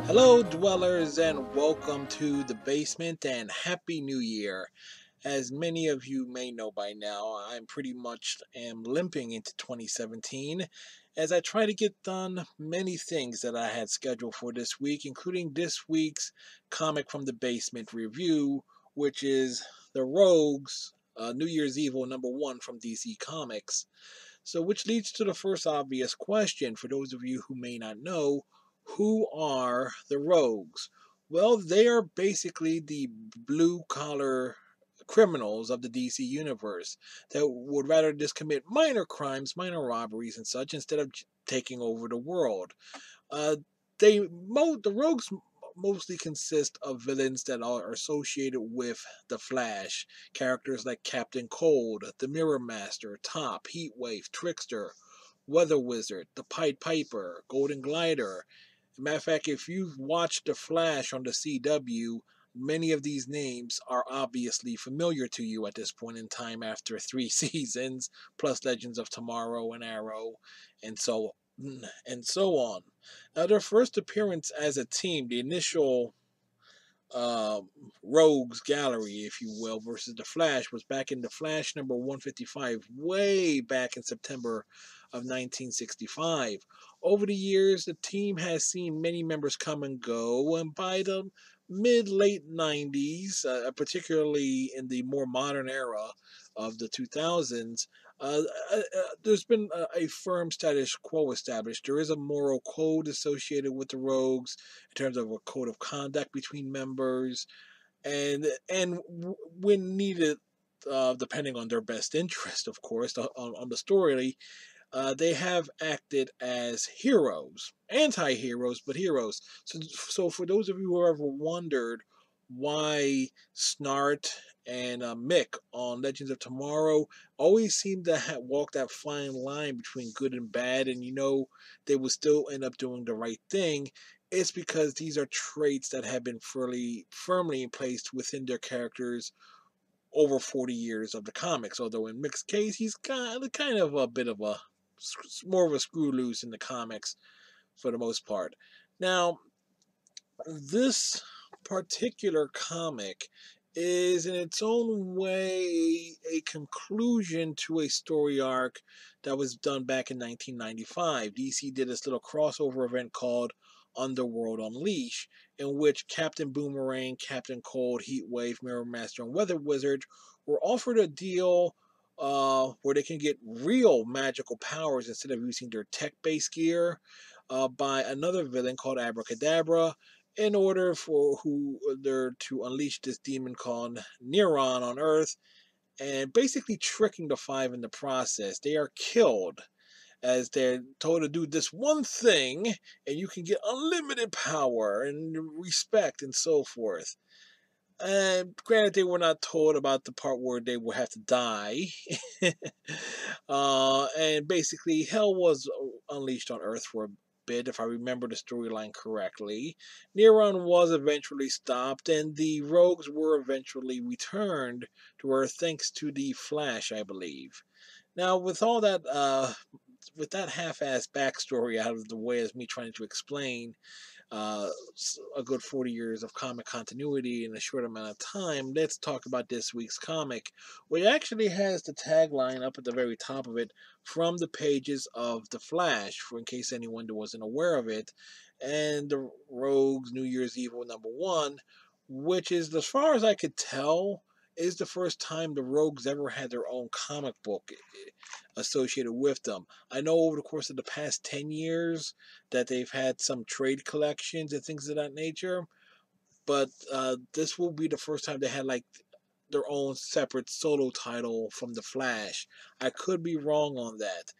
Hello, dwellers, and welcome to the basement and Happy New Year. As many of you may know by now, I'm pretty much am limping into 2017 as I try to get done many things that I had scheduled for this week, including this week's comic from the basement review, which is The Rogues, New Year's Evil #1 from DC Comics. So, which leads to the first obvious question for those of you who may not know, who are the Rogues? Well, they are basically the blue collar criminals of the DC universe that would rather just commit minor crimes, minor robberies, and such instead of taking over the world. Uh, the rogues mostly consist of villains that are associated with the Flash, characters like Captain Cold, the Mirror Master, Top, Heatwave, Trickster, Weather Wizard, the Pied Piper, Golden Glider. As a matter of fact, if you've watched the Flash on the CW, many of these names are obviously familiar to you at this point in time after 3 seasons, plus Legends of Tomorrow and Arrow, and so on. Now, their first appearance as a team, the initial uh, Rogues Gallery, if you will, versus the Flash, was back in the Flash #155, way back in September of 1965. Over the years, the team has seen many members come and go, and by the mid late 90s, particularly in the more modern era of the 2000s, there's been a firm status quo established. There is a moral code associated with the Rogues in terms of a code of conduct between members, and when needed, depending on their best interest, of course, on the story, they have acted as heroes, anti-heroes, but heroes. So for those of you who ever wondered why Snart and Mick on Legends of Tomorrow always seem to walk that fine line between good and bad, and they would still end up doing the right thing, it's because these are traits that have been fairly firmly placed within their characters over 40 years of the comics. Although in Mick's case, he's kind of a bit of a more of a screw loose in the comics for the most part. Now, this particular comic is in its own way a conclusion to a story arc that was done back in 1995. DC did this little crossover event called Underworld Unleash, in which Captain Boomerang, Captain Cold, Heatwave, Mirror Master, and Weather Wizard were offered a deal where they can get real magical powers instead of using their tech-based gear by another villain called Abracadabra, in order for who they're to unleash this demon called Neron on Earth, and basically tricking the five in the process. They are killed as they're told to do this one thing, and you can get unlimited power and respect and so forth. And granted, they were not told about the part where they would have to die. And basically, hell was unleashed on Earth for a bit, if I remember the storyline correctly. Neron was eventually stopped, and the rogues were eventually returned to Earth thanks to the Flash, I believe. Now, with that half-assed backstory out of the way as me trying to explain uh, a good 40 years of comic continuity in a short amount of time, let's talk about this week's comic, which actually has the tagline up at the very top of it from the pages of The Flash, for in case anyone wasn't aware of it, and the Rogues New Year's Evil #1, which is, as far as I could tell, is the first time the Rogues ever had their own comic book associated with them. I know over the course of the past 10 years that they've had some trade collections and things of that nature, but this will be the first time they had like their own separate solo title from the Flash. I could be wrong on that.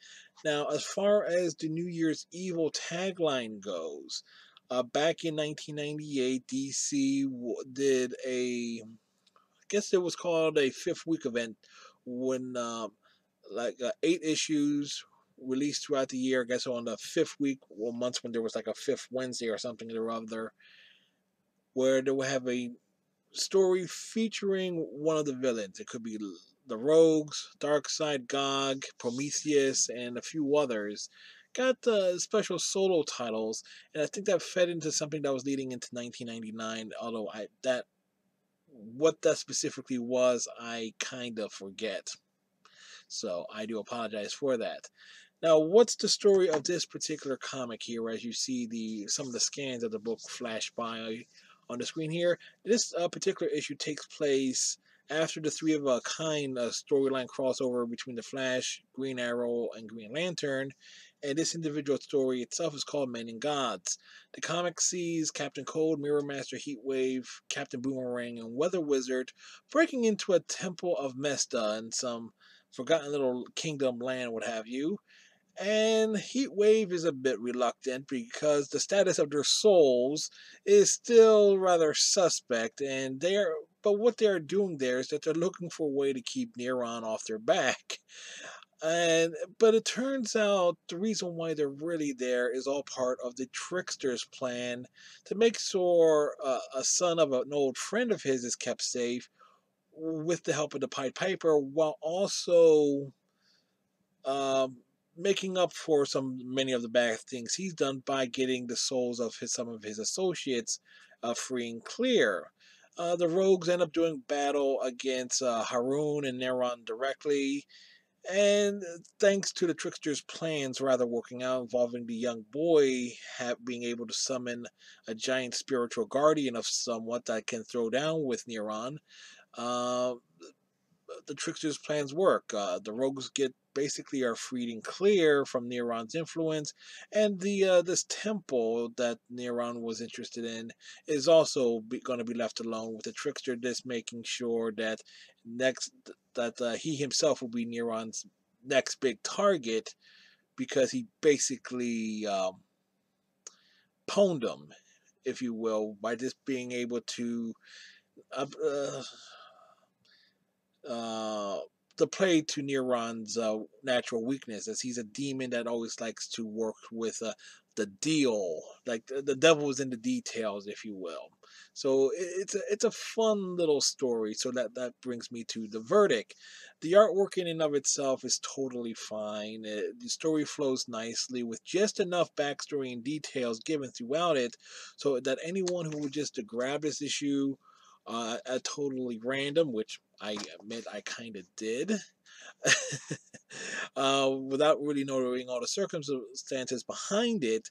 Now, as far as the New Year's Evil tagline goes, back in 1998, DC did I guess it was called a fifth week event when 8 issues released throughout the year. I guess on the fifth week or months when there was like a fifth Wednesday or something or other, where they would have a story featuring one of the villains. It could be the Rogues, Darkseid, Gog, Prometheus, and a few others. got special solo titles, and I think that fed into something that was leading into 1999. Although I that what that specifically was, I kind of forget. So I do apologize for that. Now, what's the story of this particular comic here? As you see some of the scans of the book flash by on the screen here, this particular issue takes place after the Three of a Kind storyline crossover between the Flash, Green Arrow, and Green Lantern. And this individual story itself is called Men and Gods. The comic sees Captain Cold, Mirror Master, Heatwave, Captain Boomerang, and Weather Wizard breaking into a temple of Mesta in some forgotten little kingdom land, what have you. And Heatwave is a bit reluctant because the status of their souls is still rather suspect, and but what they are doing there is that they're looking for a way to keep Neron off their back. And but it turns out the reason why they're really there is all part of the trickster's plan to make sure a son of an old friend of his is kept safe with the help of the Pied Piper, while also um, making up for many of the bad things he's done by getting the souls of some of his associates free and clear. The rogues end up doing battle against Haroon and Neron directly, and thanks to the trickster's plans rather working out, involving the young boy being able to summon a giant spiritual guardian of somewhat that can throw down with Neron. Uh, the trickster's plans work. The rogues get basically are freed and clear from Neron's influence, and the this temple that Neron was interested in is also going to be left alone, with the trickster just making sure that next that he himself will be Neron's next big target, because he basically pwned him, if you will, by just being able to uh, uh, uh, to play to Neron's natural weakness, as he's a demon that always likes to work with the deal, like the devil is in the details, if you will. So it's a fun little story. So that brings me to the verdict. The artwork in and of itself is totally fine. The story flows nicely with just enough backstory and details given throughout it, so that anyone who would just grab this issue at totally random, which I admit I kind of did, without really knowing all the circumstances behind it,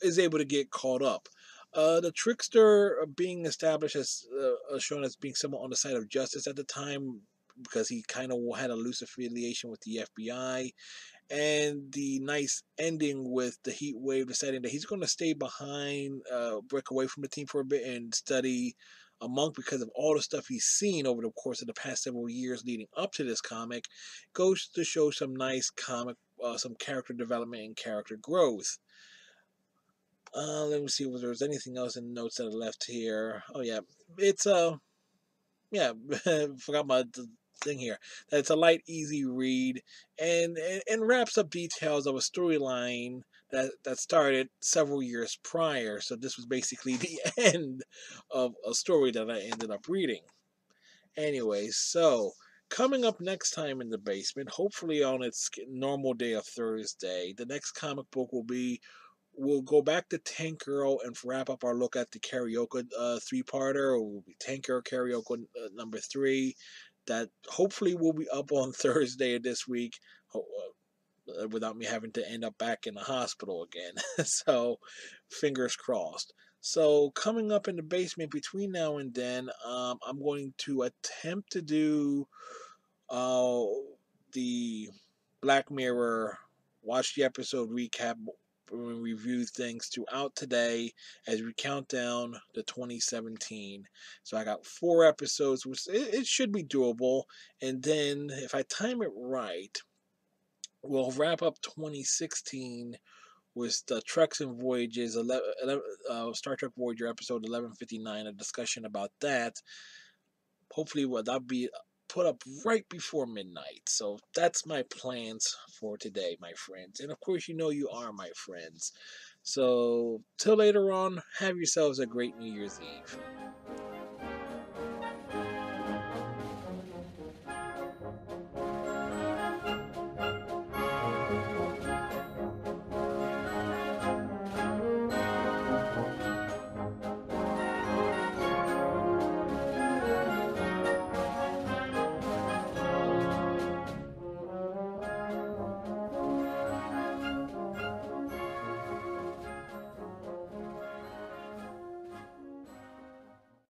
is able to get caught up. The trickster being established as shown as being somewhat on the side of justice at the time, because he kind of had a loose affiliation with the FBI, and the nice ending with the Heat Wave deciding that he's going to stay behind, break away from the team for a bit, and study a monk because of all the stuff he's seen over the course of the past several years leading up to this comic, goes to show some nice some character development and character growth. Let me see if there's anything else in the notes that I left here. Oh yeah, it's yeah, forgot my thing here. That it's a light, easy read, and wraps up details of a storyline that started several years prior. So this was basically the end of a story that I ended up reading. Anyway, so coming up next time in the basement, hopefully on its normal day of Thursday, the next comic book will be, we'll go back to Tank Girl and wrap up our look at the karaoke three-parter. It will be Tank Girl karaoke number 3. That hopefully will be up on Thursday of this week, without me having to end up back in the hospital again. So, fingers crossed. So, coming up in the basement between now and then, I'm going to attempt to do uh, the Black Mirror, watch the episode recap, review things throughout today as we count down to 2017. So I got 4 episodes, which it should be doable. And then if I time it right, we'll wrap up 2016 with the Treks and Voyages, Star Trek Voyager episode 1159, a discussion about that. Hopefully, that'll be put up right before midnight. So that's my plans for today, my friends. And of course, you know you are my friends. So till later on, have yourselves a great New Year's Eve.